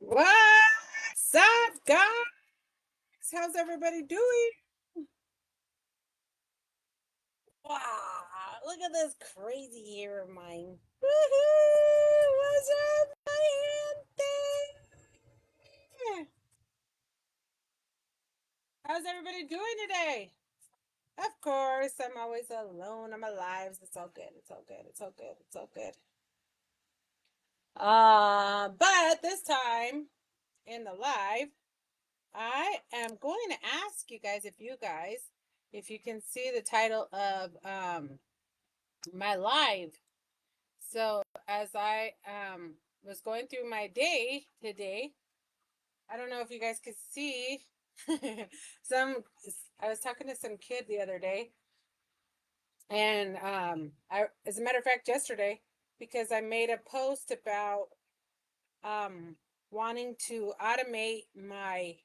What's up, guys? How's everybody doing? Wow, look at this crazy hair of mine. Woohoo! What's up, my gente? How's everybody doing today? Of course, I'm always alone. I'm alive. It's all good. It's all good. It's all good. It's all good. But this time in the live, I am going to ask if you can see the title of my live. So as I was going through my day today, I don't know if you guys could see some. I was talking to some kid the other day, and as a matter of fact, yesterday, because I made a post about um, wanting to automate my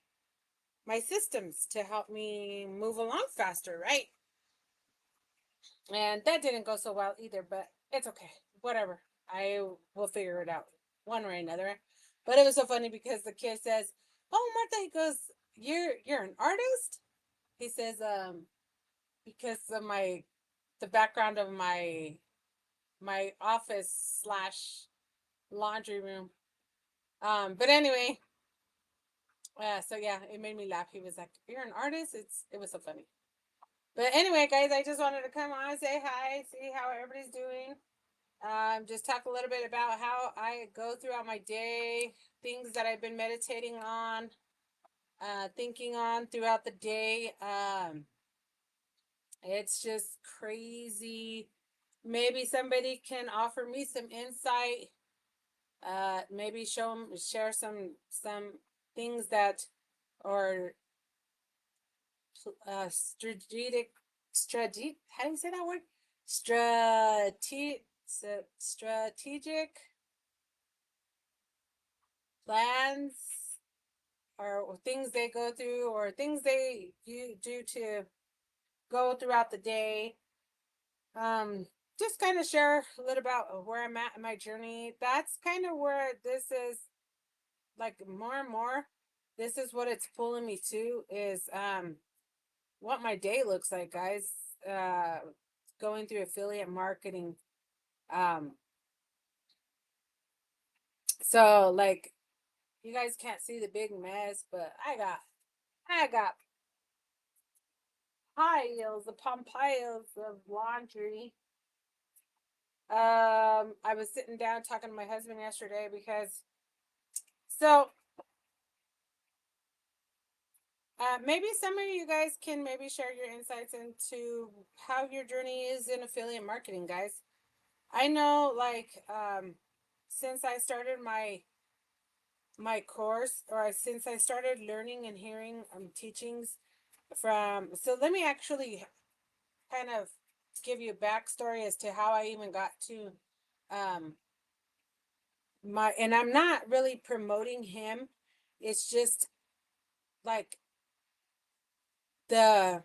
systems to help me move along faster, right? And that didn't go so well either, but it's okay. Whatever. I will figure it out one way or another. But it was so funny because the kid says, "Oh, Martha," he goes, "You're an artist?" He says, because of the background of my office slash laundry room. But anyway, so yeah, it made me laugh. He was like, "You're an artist?" It was so funny. But anyway, guys, I just wanted to come on, say hi, see how everybody's doing. Just talk a little bit about how I go throughout my day, things that I've been meditating on, thinking on throughout the day. It's just crazy. Maybe somebody can offer me some insight. Maybe share some things that are strategic. How do you say that word? Strategic plans or things they go through or things they you do to go throughout the day. Just kind of share a little about where I'm at in my journey. That's kind of where this is like more and more. This is what it's pulling me to is what my day looks like, guys. Uh, Going through affiliate marketing. Um, so like you guys can't see the big mess, but I got piles upon piles of laundry. I was sitting down talking to my husband yesterday because so maybe some of you guys can maybe share your insights into how your journey is in affiliate marketing, guys. I know like since I started my course or since I started learning and hearing teachings from so let me actually kind of give you a backstory as to how I even got to um my and I'm not really promoting him. It's just like the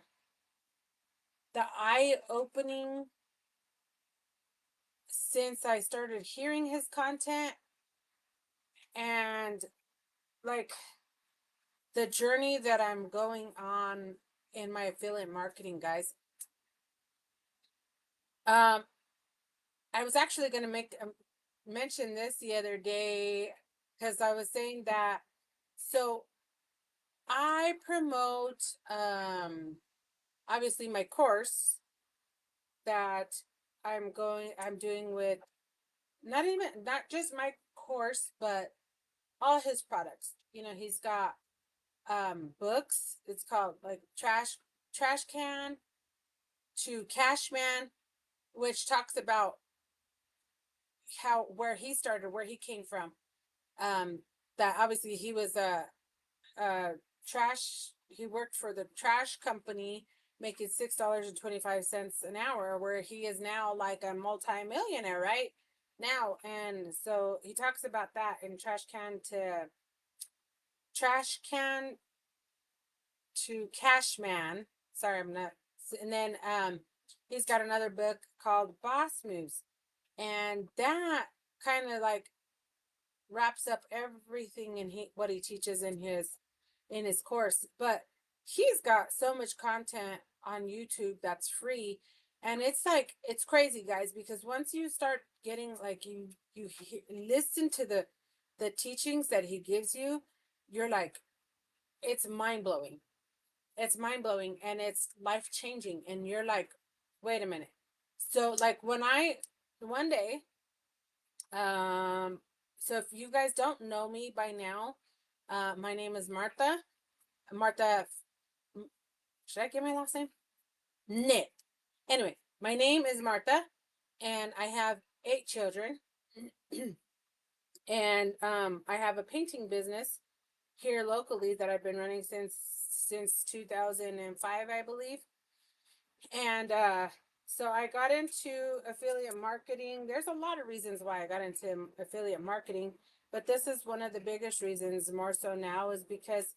the eye opening since I started hearing his content and like the journey that I'm going on in my affiliate marketing, guys. Um, I was actually going to make mention this the other day because I was saying that so I promote obviously my course that I'm doing with not just my course but all his products. You know, he's got books. It's called like Trash Can to Cashman, which talks about how where he started, where he came from. Um that obviously he was a trash he worked for the trash company making $6.25 an hour where he is now like a multi-millionaire right now. And so he talks about that in trash can to Cashman. Sorry, I'm not. And then he's got another book called Boss Moves, and that kind of like wraps up everything in what he teaches in his course. But he's got so much content on YouTube that's free, and it's like it's crazy, guys, because once you start getting like listen to the teachings that he gives you, you're like, it's mind blowing. It's mind blowing and it's life changing, and you're like, wait a minute. So like when I one day, so if you guys don't know me by now, my name is Martha. Martha, should I give my last name? Nick. Anyway, my name is Martha, and I have 8 children, and I have a painting business here locally that I've been running since 2005, I believe. And so I got into affiliate marketing. There's a lot of reasons why I got into affiliate marketing, but this is one of the biggest reasons, more so now, is because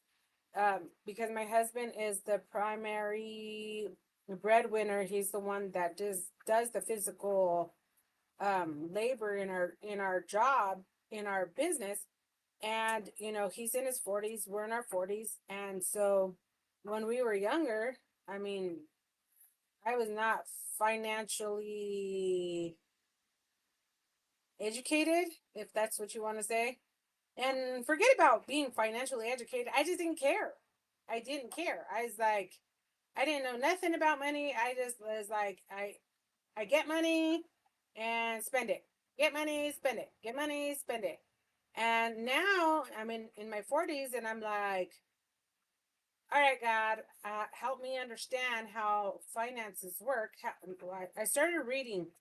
my husband is the primary breadwinner. He's the one that does the physical labor in our job, in our business. And he's in his 40s, we're in our 40s. And so when we were younger, I mean, I was not financially educated, if that's what you want to say. And forget about being financially educated. I just didn't care. I didn't care. I was like, I didn't know nothing about money. I just was like, I get money and spend it. Get money, spend it. Get money, spend it. And now I'm in my 40s, and I'm like, all right, God, help me understand how finances work. I started reading.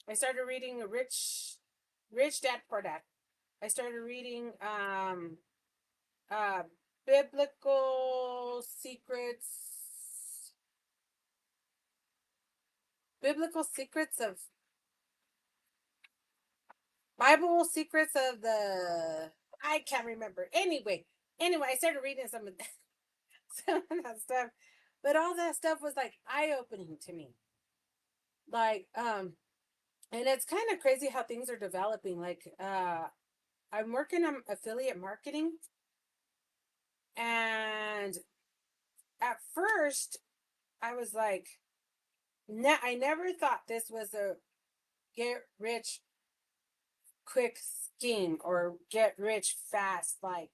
I started reading Rich Dad Poor Dad. I started reading uh, biblical secrets, biblical secrets of Bible secrets of the. I can't remember. Anyway, I started reading some of that, some of that stuff, but all that stuff was like eye opening to me. Like, and it's kind of crazy how things are developing. Like, I'm working on affiliate marketing, and at first I was like, I never thought this was a get rich quick scheme or get rich fast, like.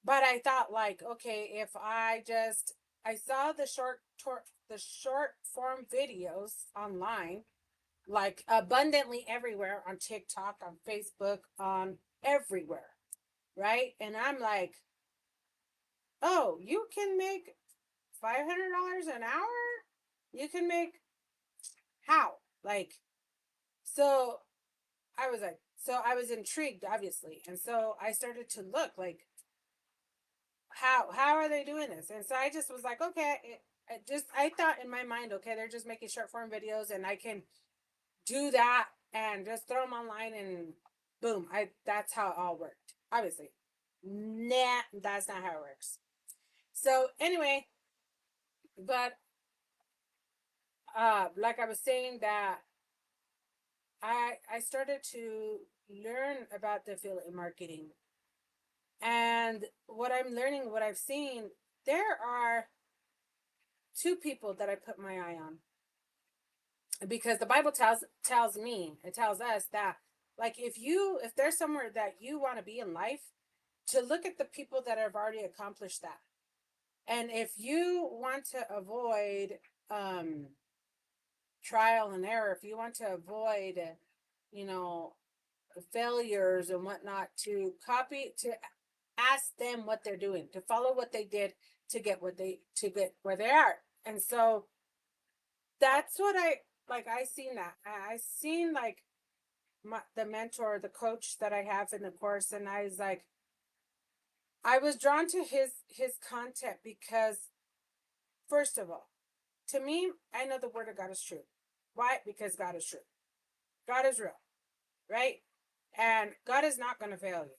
But I thought, like, okay, if I saw the short form videos online, like abundantly everywhere, on TikTok, on Facebook, on everywhere, right? And I'm like, oh, you can make $500 an hour? You can make how? Like, so I was intrigued, obviously. And so I started to look like, how are they doing this? And so I just was like, okay, I thought in my mind, okay, they're just making short form videos, and I can do that and just throw them online, and boom, that's how it all worked. Obviously, nah, that's not how it works. So anyway, but like I was saying, that I started to learn about the affiliate marketing, and what I'm learning, what I've seen, there are two people that I put my eye on, because the Bible tells me, it tells us that, like, if there's somewhere that you want to be in life, to look at the people that have already accomplished that. And if you want to avoid um trial and error, if you want to avoid you know failures and whatnot, to ask them what they're doing, to follow what they did to get where they are. And so that's what I seen that. I seen, like, the mentor, the coach that I have in the course, and I was like, I was drawn to his content because, first of all, to me, I know the word of God is true. Why? Because God is true. God is real, right? And God is not going to fail you.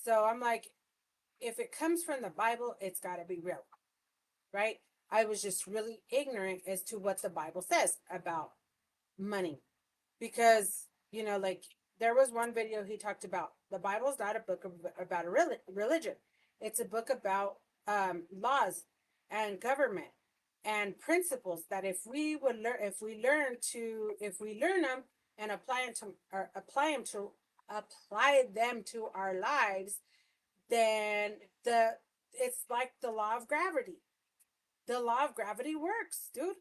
So I'm like, if it comes from the Bible, it's got to be real, right? I was just really ignorant as to what the Bible says about money, because like, there was one video he talked about the Bible's not a book about a religion. It's a book about laws and government and principles that if we learn them and apply them to our lives, then it's like the law of gravity. The law of gravity works, dude.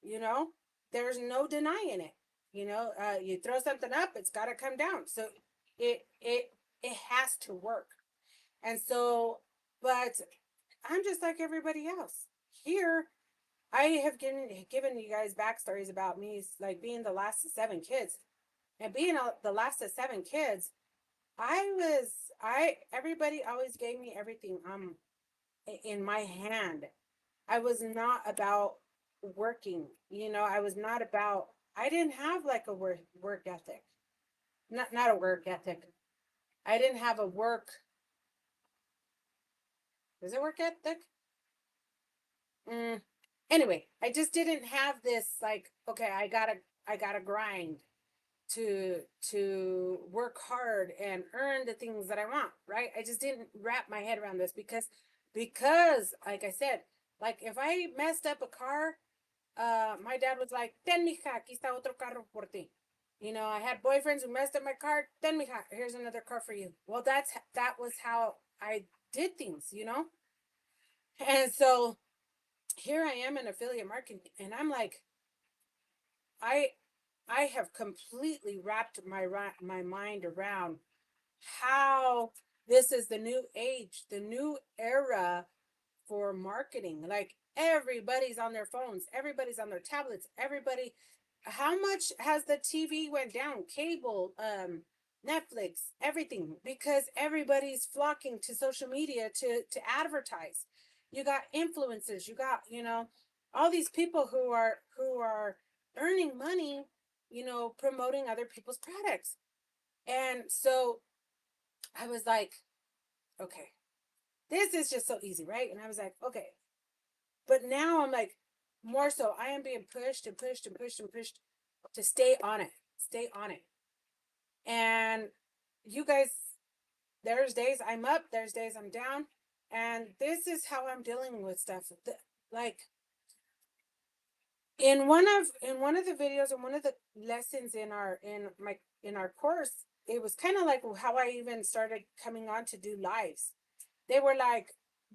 You know, there's no denying it. You throw something up, it's got to come down. So it has to work. And so, but I'm just like everybody else. Here, I have given you guys backstories about me, like being the last of 7 kids, and being the last of 7 kids. Everybody always gave me everything in my hand. I was not about working, I was not about, I didn't have like a work ethic. Not a work ethic. I didn't have a work, is it work ethic? Anyway, I just didn't have this like, okay, I gotta grind to work hard and earn the things that I want, right? I just didn't wrap my head around this because like I said, like if I messed up a car, my dad was like, ten mija, aquí está otro carro por ti. I had boyfriends who messed up my car. Ten mija, here's another car for you. Well, that was how I did things. And so here I am in affiliate marketing, and I'm like, I I have completely wrapped my mind around how this is the new age, the new era for marketing. Like everybody's on their phones, everybody's on their tablets, everybody. How much has the TV went down? Cable, Netflix, everything, because everybody's flocking to social media to advertise. You got influencers, you got all these people who are earning money, promoting other people's products. And so I was like, okay, this is just so easy, right? And I was like, okay. But now I'm like, more so, I am being pushed and pushed and pushed and pushed to stay on it, stay on it. And you guys, there's days I'm up, there's days I'm down. And this is how I'm dealing with stuff. Like in one of the videos, in one of the lessons in our course, it was kind of like how I even started coming on to do lives. They were like,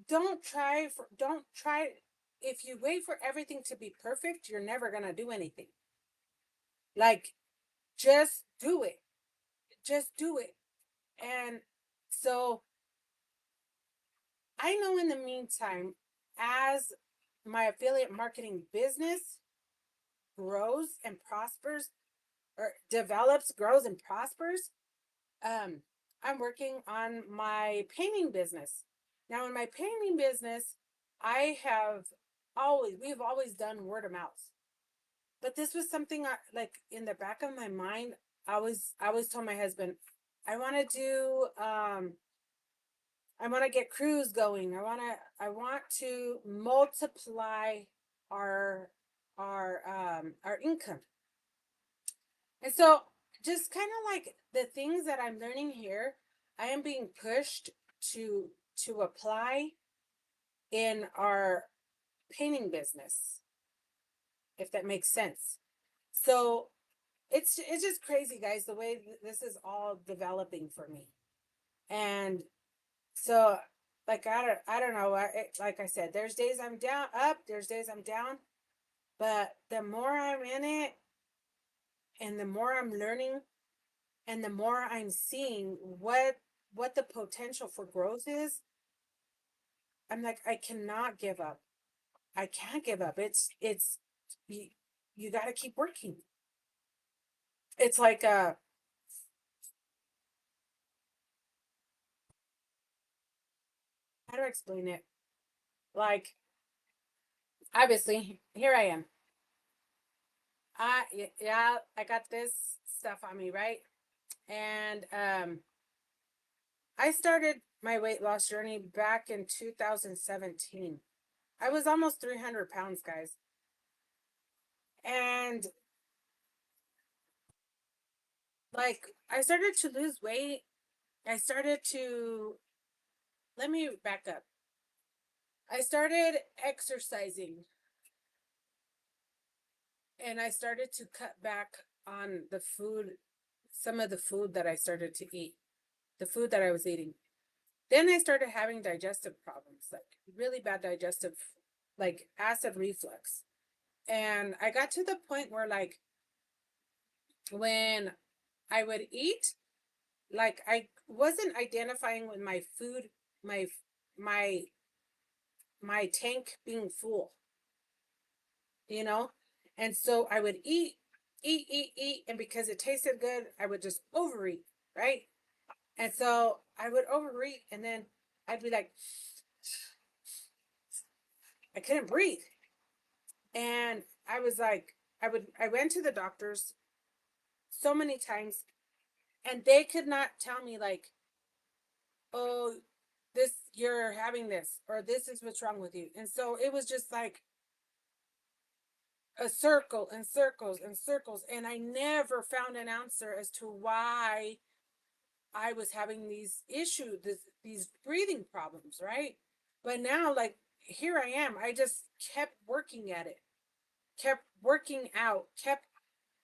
don't try, if you wait for everything to be perfect, you're never gonna do anything. Like, just do it. Just do it. And so I know in the meantime, as my affiliate marketing business grows and prospers, or develops, grows and prospers, um, I'm working on my painting business. Now, in my painting business, we've always done word of mouth. But this was something like in the back of my mind. I was told my husband, I want to do, I want to get crews going. I want to multiply our our income. And so just kind of like the things that I'm learning here, I am being pushed to apply in our painting business, if that makes sense. So it's just crazy, guys, the way this is all developing for me. And so like I don't know, like I said, there's days I'm down up, there's days I'm down, but the more I'm in it and the more I'm learning and the more I'm seeing what the potential for growth is, I'm like, I cannot give up. I can't give up. It's you, you got to keep working. It's like how do I explain it? Like, obviously, here I am. Yeah, I got this stuff on me, right? And I started my weight loss journey back in 2017. I was almost 300 pounds, guys. And like I started to lose weight. I started to, let me back up. I started exercising and I started to cut back on the food, some of the food that I started to eat, the food that I was eating. Then I started having digestive problems, like really bad digestive, like acid reflux. And I got to the point where, like, when I would eat, like I wasn't identifying with my food, my my my tank being full, you know? And so I would eat, and because it tasted good, I would just overeat, right? And so I would overeat, and then I'd be like, I couldn't breathe. And I was like, I went to the doctors so many times, and they could not tell me, like, oh, this, you're having this, or this is what's wrong with you. And so it was just like a circle and circles and circles. And I never found an answer as to why I was having these issues, these breathing problems, right? But now, like, here I am. I just kept working at it, kept working out, kept,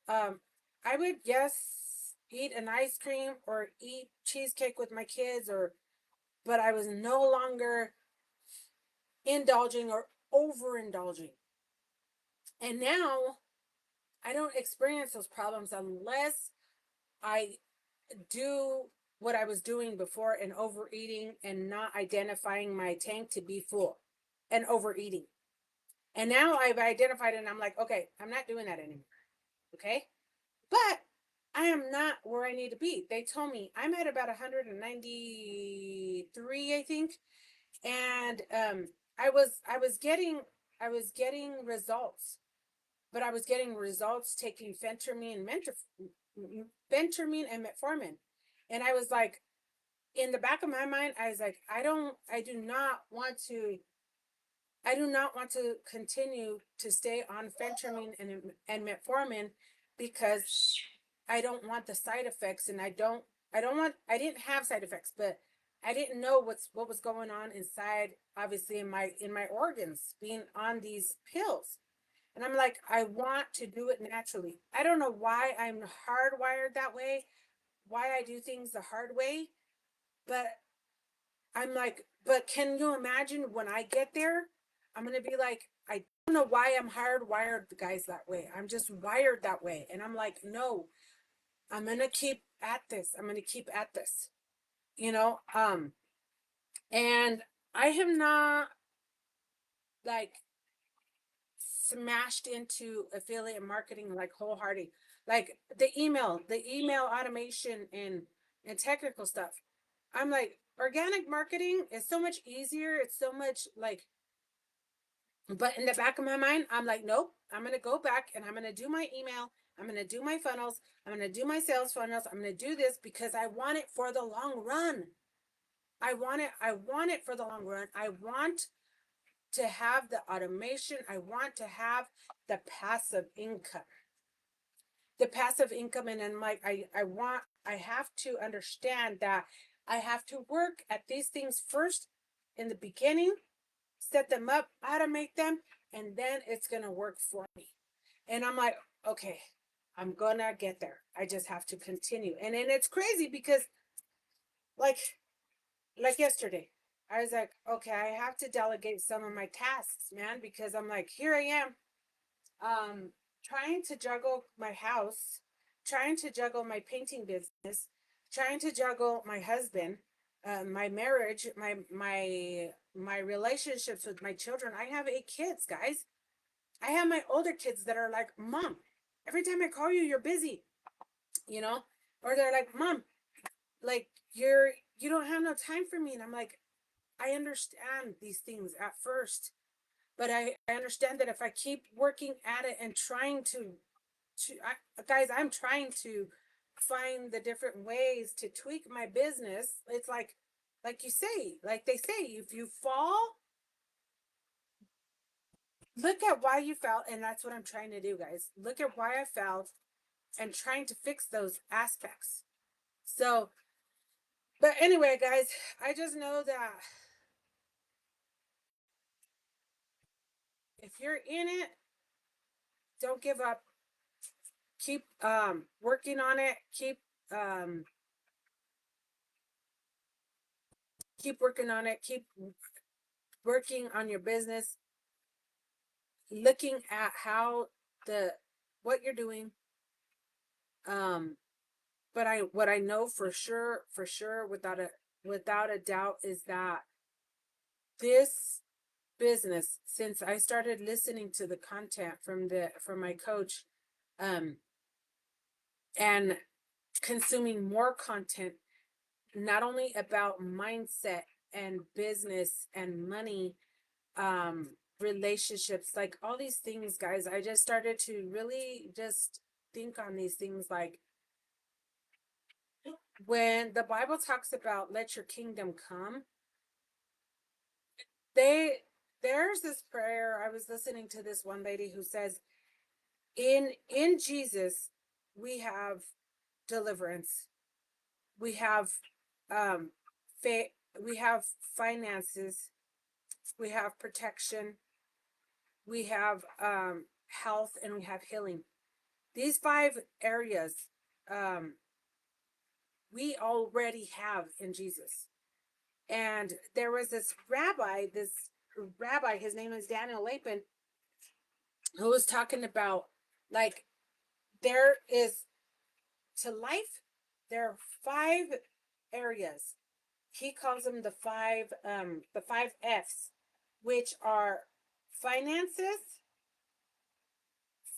um, I would, yes, eat an ice cream or eat cheesecake with my kids, or, but I was no longer indulging or overindulging. And now I don't experience those problems unless I do what I was doing before, and overeating and not identifying my tank to be full and overeating. And now I've identified it and I'm like, okay, I'm not doing that anymore. Okay. But I am not where I need to be. They told me I'm at about 193, I think. And I was getting results, but I was getting results taking phentermine and metformin. And I was like, in the back of my mind, I was like, I do not want to continue to stay on phentermine and metformin, because I don't want the side effects, and I didn't have side effects, but I didn't know what was going on inside, obviously in my organs being on these pills. And I'm like, I want to do it naturally. I don't know why I'm hardwired that way, why I do things the hard way, but I'm like, but can you imagine when I get there? I'm gonna be like, I don't know why I'm hardwired, guys, that way. I'm just wired that way. And I'm like, no, I'm gonna keep at this. I'm gonna keep at this. You know? And I have not, like, smashed into affiliate marketing like wholehearted. Like the email automation and technical stuff. I'm like, organic marketing is so much easier. It's so much like, but in the back of my mind, I'm like, nope, I'm going to go back and I'm going to do my email. I'm going to do my funnels. I'm going to do my sales funnels. I'm going to do this because I want it for the long run. I want it for the long run. I want to have the automation. I want to have the passive income. The passive income. And then, like, I have to understand that I have to work at these things first in the beginning, set them up, automate them, and then it's going to work for me. And I'm like, okay, I'm going to get there. I just have to continue. And then it's crazy because, like, yesterday, I was like, okay, I have to delegate some of my tasks, man, because I'm like, here I am, trying to juggle my house, trying to juggle my painting business, trying to juggle my husband, my marriage, my relationships with my children. I have 8 kids, guys. I have my older kids that are like, Mom, every time I call you, you're busy, you know? Or they're like, Mom, like, you don't have no time for me. And I'm like, I understand these things at first, but I understand that if I keep working at it and trying guys, I'm trying to find the different ways to tweak my business. It's like you say, like they say, if you fall, look at why you fell. And that's what I'm trying to do, guys. Look at why I fell, and trying to fix those aspects. So, but anyway, guys, I just know that if you're in it, don't give up. Keep working on it. Keep working on it. Keep working on your business. Looking at how what you're doing. But what I know for sure, without a doubt, is that this business, since I started listening to the content from my coach, and consuming more content, not only about mindset and business and money, relationships, like all these things, guys, I just started to really just think on these things. Like when the Bible talks about let your kingdom come, there's this prayer. I was listening to this one lady who says, in Jesus we have deliverance, we have faith, we have finances, we have protection, we have health, and we have healing. These 5 areas we already have in Jesus. And there was this rabbi, his name is Daniel Lapin, who was talking about, like, there is to life, there are 5 areas. He calls them the five F's, which are finances,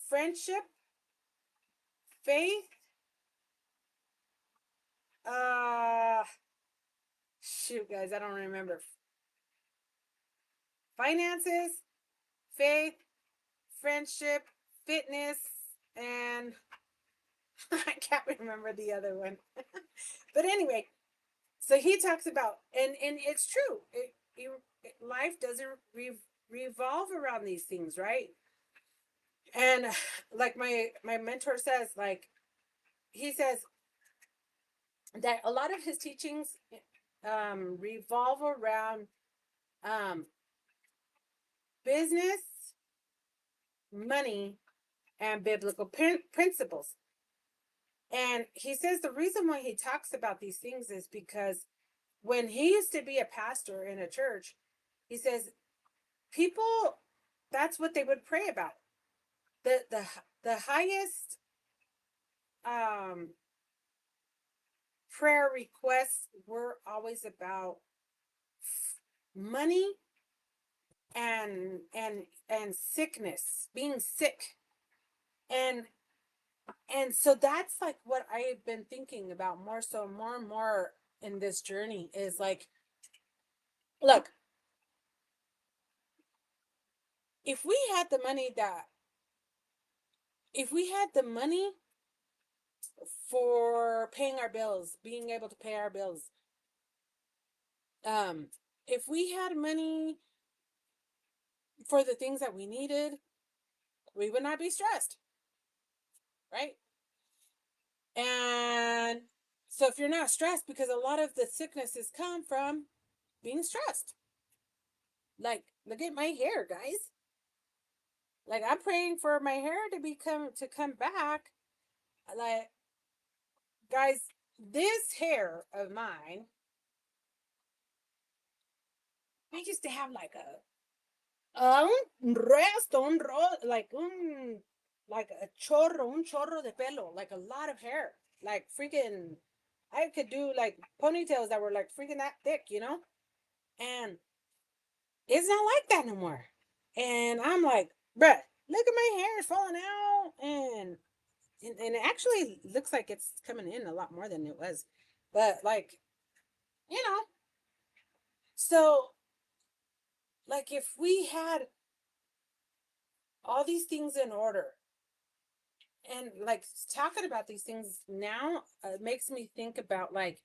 friendship, faith, uh shoot, guys, I don't remember. Finances, faith, friendship, fitness, and I can't remember the other one. But anyway, so he talks about, and it's true. Life doesn't revolve around these things, right? And like my mentor says, like, he says that a lot of his teachings revolve around business, money, and biblical principles. And he says the reason why he talks about these things is because when he used to be a pastor in a church, he says people, that's what they would pray about. The highest prayer requests were always about money and sickness, being sick. And so that's like what I've been thinking about more and more in this journey is like, look, if we had the money that if we had the money for paying our bills, being able to pay our bills, um if we had money for the things that we needed, we would not be stressed, right? And so if you're not stressed, because a lot of the sicknesses come from being stressed. Like, look at my hair, guys. Like, I'm praying for my hair to come back. Like, guys, this hair of mine, we used to have like un resto, like un chorro de pelo, like a lot of hair, like freaking. I could do like ponytails that were like freaking that thick, and it's not like that no more. And I'm like, bruh, look at my hair, it's falling out, and it actually looks like it's coming in a lot more than it was, but like, you know, so like if we had all these things in order, and like talking about these things now makes me think about like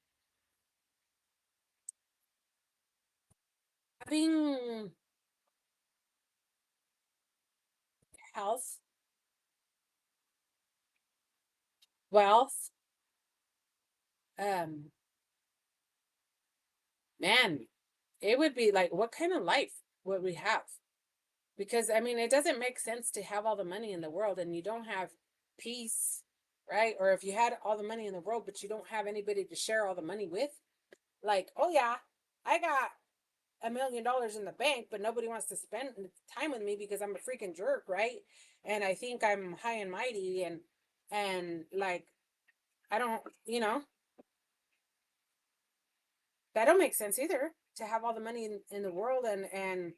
having health, wealth, um, man, it would be like, what kind of life would we have? Because I mean, it doesn't make sense to have all the money in the world and you don't have peace, right? Or if you had all the money in the world, but you don't have anybody to share all the money with, like, oh yeah, I got $1 million in the bank, but nobody wants to spend time with me because I'm a freaking jerk, right? And I think I'm high and mighty, and like I don't, that don't make sense either. To have all the money in the world and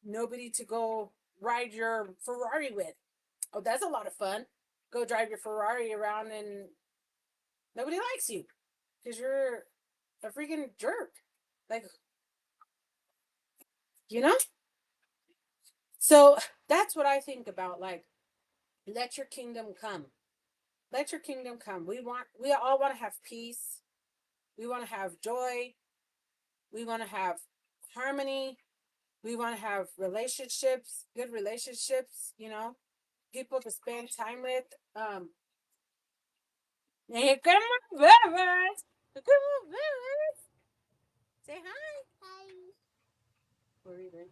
nobody to go ride your Ferrari with. Oh, that's a lot of fun. Go drive your Ferrari around and nobody likes you because you're a freaking jerk. Like, you know? So that's what I think about. Like, let your kingdom come. Let your kingdom come. We all want to have peace. We want to have joy. We want to have harmony. We want to have relationships, good relationships, people to spend time with. Hey, come on, Bubbles. Come on, Bubbles. Say hi. Hi. What are you doing?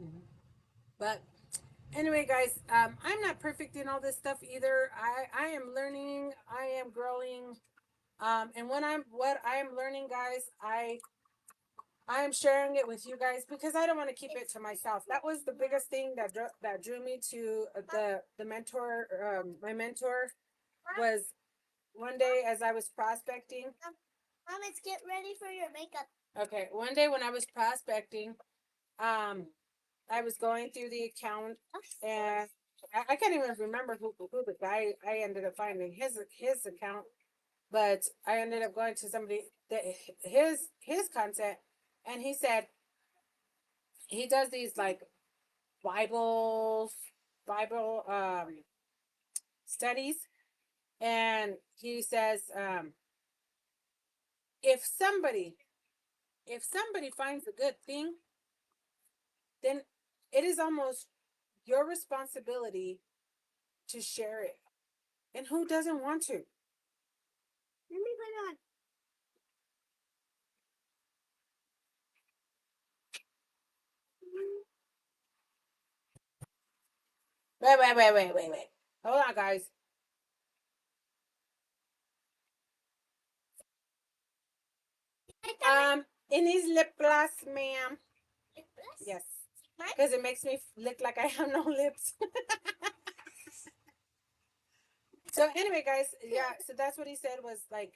Mhm. But anyway, guys, I'm not perfect in all this stuff either. I am learning. I am growing. And what I am learning, guys, I am sharing it with you guys because I don't want to keep it to myself. That was the biggest thing that drew me to the mentor. My mentor was one day as I was prospecting. Mom, let's get ready for your makeup. Okay, one day when I was prospecting, um, I was going through the account and I can't even remember who the guy I ended up finding his account, but I ended up going to somebody that his content, and he said he does these like Bible Bible studies, and he says if somebody if somebody finds a good thing, then it is almost your responsibility to share it. And who doesn't want to? Let me put on. Wait. Hold on, guys. It needs lip gloss, ma'am. Lip gloss? Yes. Because it makes me look like I have no lips. So anyway, guys, yeah. So that's what he said was like,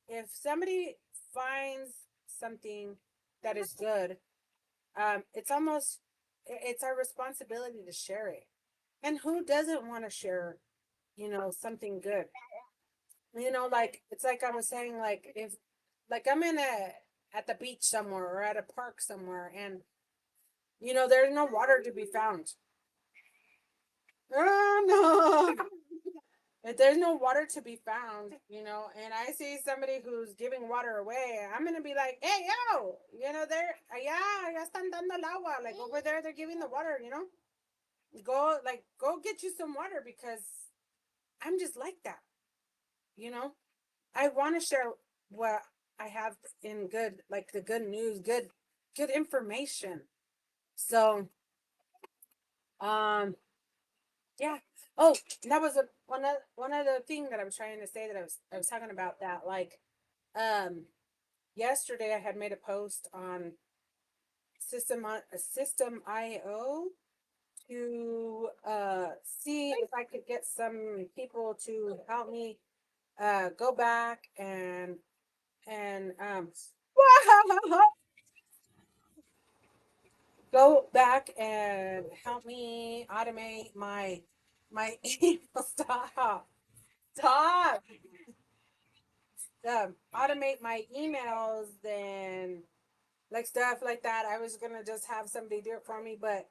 if somebody finds something that is good, it's almost it's our responsibility to share it. And who doesn't want to share, something good? Like it's like I was saying, like if like I'm in a at the beach somewhere or at a park somewhere and there's no water to be found. Oh no. If there's no water to be found, and I see somebody who's giving water away, I'm gonna be like, "Hey, yo, they're allá, ya están dando el agua. Like over there, they're giving the water. Go get you some water because I'm just like that. You know, I want to share what I have in good, like the good news, good information. So, um, yeah. Oh, that was one of the thing that I was trying to say that I was talking about that like um yesterday I had made a post on System IO to see if I could get some people to help me go back and go back and help me automate my email. Stop automate my emails and like stuff like that. I was gonna just have somebody do it for me, but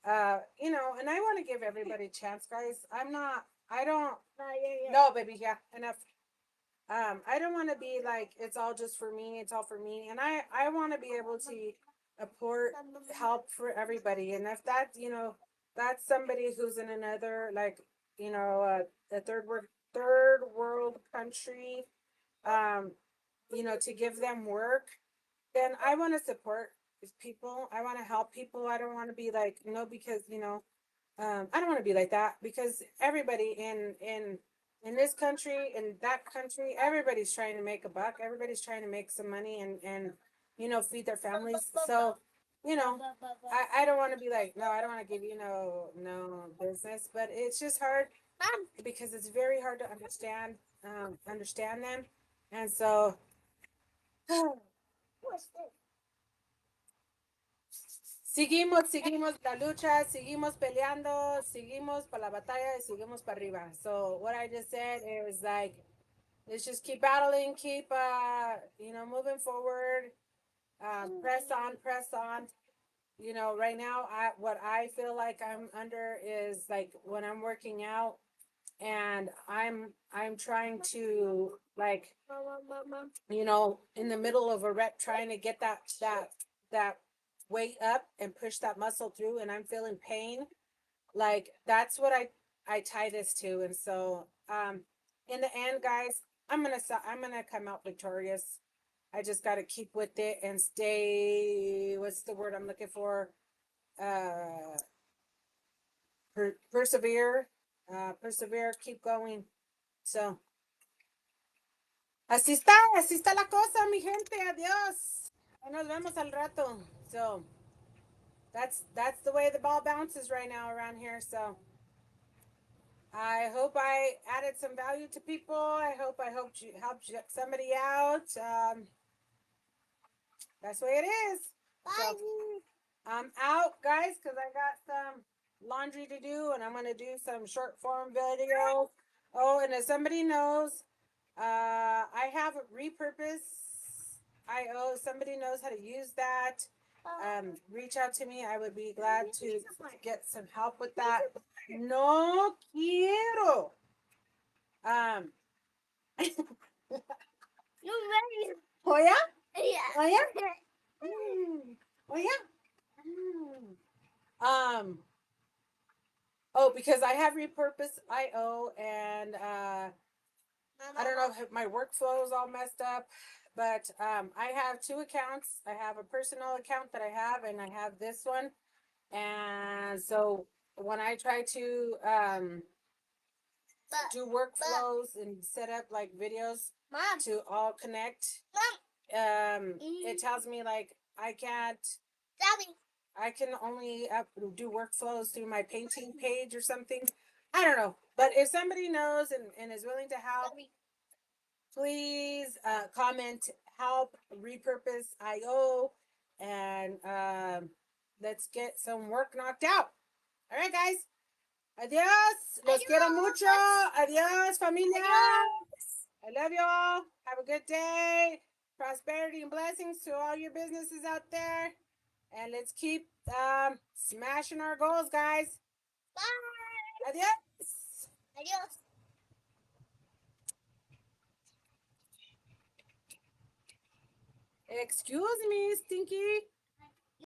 and I want to give everybody a chance, guys. I don't. No, baby, yeah, enough. I don't want to be like it's all just for me. It's all for me, and I want to be able to. support, help for everybody. And if that, that's somebody who's in another, like, a third world country, um, to give them work, then I want to support these people. I want to help people. I don't want to be like, because, I don't want to be like that, because everybody in this country, in that country, everybody's trying to make a buck. Everybody's trying to make some money and feed their families. So, I don't want to be like, no, I don't want to give you no business, but it's just hard because it's very hard to understand them. And so seguimos la lucha, seguimos peleando, seguimos para la batalla y seguimos para arriba. So what I just said is like, let's just keep battling, keep moving forward, press on, press on. Right now, what I feel like I'm under is like when I'm working out, and I'm trying to, like, in the middle of a rep, trying to get that weight up and push that muscle through, and I'm feeling pain. Like, that's what I tie this to. And so, in the end, guys, I'm gonna come out victorious. I just got to keep with it and stay. What's the word I'm looking for? Uh, persevere. Persevere. Keep going. So, así está la cosa, mi gente. Adiós. Nos vemos al rato. So, that's the way the ball bounces right now around here. So, I hope I added some value to people. I hope you helped somebody out. That's the way it is. So, I'm out, guys, because I got some laundry to do, and I'm gonna do some short form videos. Oh, and if somebody knows, I have a repurpose IO. Somebody knows how to use that. Reach out to me. I would be glad to get some help with that. No quiero. Um, oh yeah, oh yeah, oh yeah. Oh, because I have repurpose IO, and I don't know if my workflow is all messed up, but I have two accounts. I have a personal account that I have, and I have this one. And so when I try to do workflows and set up like videos to all connect, it tells me like I can't. I can only do workflows through my painting page or something. I don't know. But if somebody knows and is willing to help, please comment help repurpose IO, and let's get some work knocked out. All right, guys. Adios. Los quiero mucho. Adios, familia. I love y'all. Have a good day. Prosperity and blessings to all your businesses out there. And let's keep smashing our goals, guys. Bye. Adios. Adios. Excuse me, Stinky.